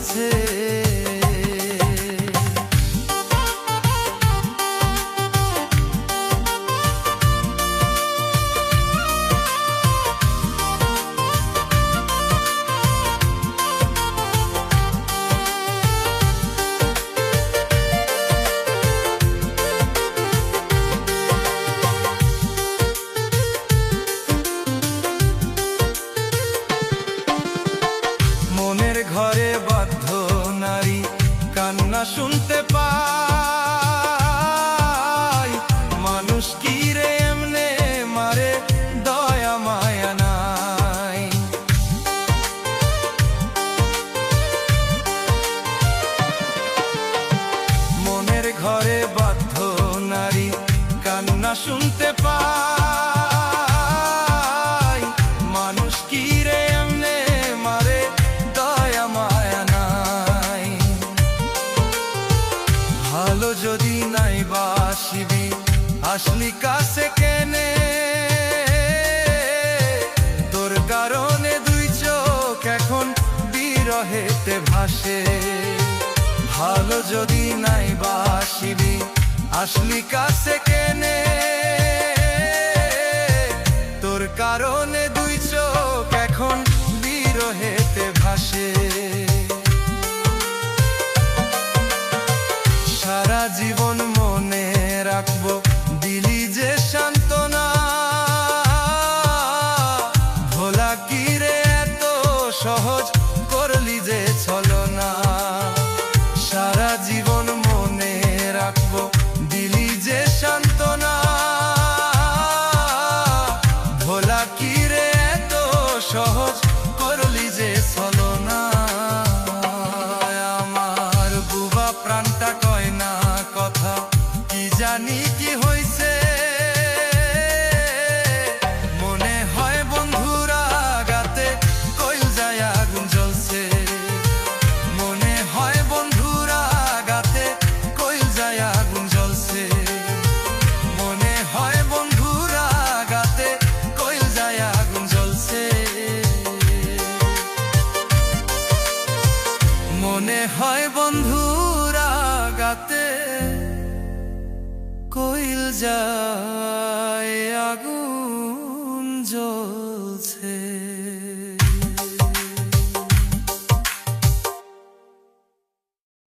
জ্বলছে। মনের ঘরে বাধ্য নারী কান্না শুনতে পাই, মানুষ কি রে এমনে মারে, দয়া মায়া নাই। মনের ঘরে বাধ্য নারী কান্না শুনতে পাই, মানুষ কি রে এমনে মারে, দয়া মায়া নাই। ভালো যদি নাই বাসিবি আসলি কাছে কেনে, তোর কারণে দুই চোখ এখন বিরহেতে ভাসে। ভালো যদি নাই বাসিবি আসলি কাছে কেনে, তোর কারণে দুই চোখ এখন বিরহেতে ভাসে। সারা জীবন মনে রাখবো দিলি যে সান্ত্বনা, ভোলা কি রে এত সহজ করলি যে ছলনা। সারা জীবন মনে রাখবো দিলি যে সান্ত্বনা, ভোলা কি রে এত সহজ করলি যে ছলনা। আমার বুবা প্রাণটা কয় না কথা, কি জানি কি হইছে। মনে হয় বন্ধুরা গাতে কইল যায় আগুন জ্বলছে। মনে হয় বন্ধুরা গাতে কইল যায় আগুন জ্বলছে। মনে হয় বন্ধুরা গাতে কইল যায় আগুন জ্বলছে। মনে হয় বন্ধুরা গাতে কইল যায় আগুন জ্বলছে।